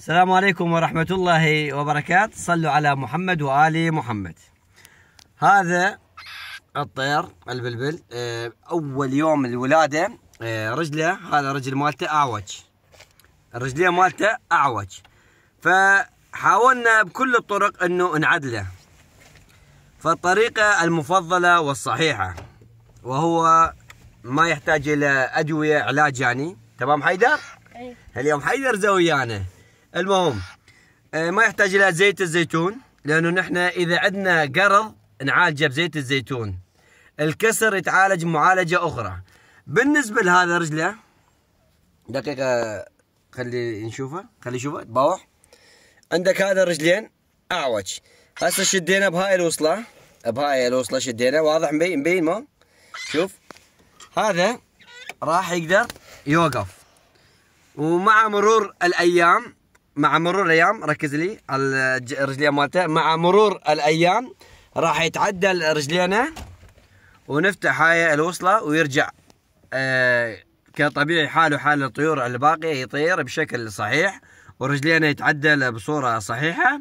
السلام عليكم ورحمة الله وبركاته. صلوا على محمد وآل محمد. هذا الطير البلبل أول يوم الولادة رجله، هذا رجل مالته أعوج، الرجلين مالته أعوج، فحاولنا بكل الطرق أنه نعدله. فالطريقة المفضلة والصحيحة وهو ما يحتاج إلى أدوية علاج، يعني تمام حيدر؟ اليوم حيدر زويانا. المهم ما يحتاج إلى زيت الزيتون، لأنه نحن إذا عندنا قرض نعالجه بزيت الزيتون، الكسر يتعالج معالجة أخرى. بالنسبة لهذا رجله دقيقة، خلي نشوفه، خلي نشوفه تباوح. عندك هذا الرجلين أعوج، هسه شدينا بهاي الوصلة، بهاي الوصلة شدينا، واضح مبين ما؟ شوف هذا راح يقدر يوقف، ومع مرور الأيام، مع مرور الأيام ركز لي على الرجلين مالته، مع مرور الأيام راح يتعدل رجلينه ونفتح هاي الوصلة ويرجع كطبيعي حاله حال الطيور الباقية، يطير بشكل صحيح ورجلينه يتعدل بصورة صحيحة،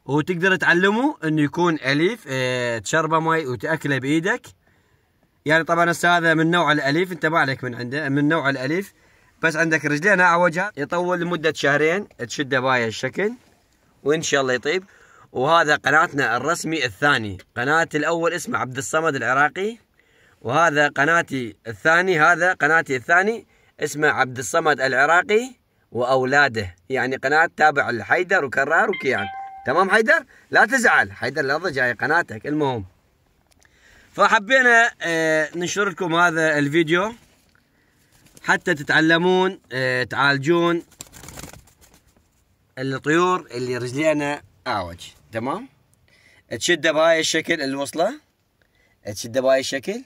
وتقدر تعلمه انه يكون اليف، تشربه مي وتاكله بايدك. يعني طبعا هسه هذا من نوع الاليف، انت ما عليك من عنده، من نوع الاليف، بس عندك رجلين اعوجها يطول لمدة شهرين، تشده بهاي الشكل وان شاء الله يطيب. وهذا قناتنا الرسمي الثاني، قناتي الاول اسمه عبد الصمد العراقي، وهذا قناتي الثاني، هذا قناتي الثاني اسمه عبد الصمد العراقي واولاده، يعني قناة تابع لحيدر وكرار وكيان. تمام حيدر؟ لا تزعل حيدر، لا جاي قناتك. المهم فحبينا ننشر لكم هذا الفيديو حتى تتعلمون تعالجون الطيور اللي رجلينا اعوج. تمام؟ تشده بهاي الشكل الوصلة، تشده بهاي الشكل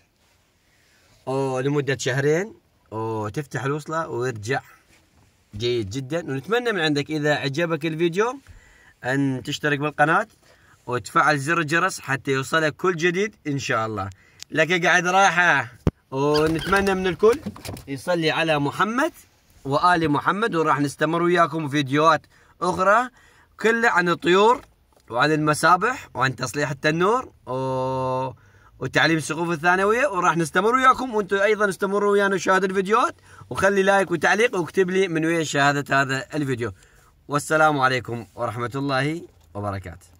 ولمدة شهرين، وتفتح الوصلة ويرجع جيد جدا. ونتمنى من عندك إذا عجبك الفيديو أن تشترك بالقناة وتفعل زر الجرس حتى يوصلك كل جديد إن شاء الله. لك قاعد راحة، ونتمنى من الكل يصلي على محمد وآل محمد، وراح نستمر وياكم فيديوهات أخرى كلها عن الطيور وعن المسابح وعن تصليح التنور وتعليم السقوف الثانوية، وراح نستمر وياكم، وانتم أيضا استمروا ويانا وشاهدوا الفيديوهات، وخلي لايك وتعليق واكتب لي من وين شاهدت هذا الفيديو. والسلام عليكم ورحمة الله وبركاته.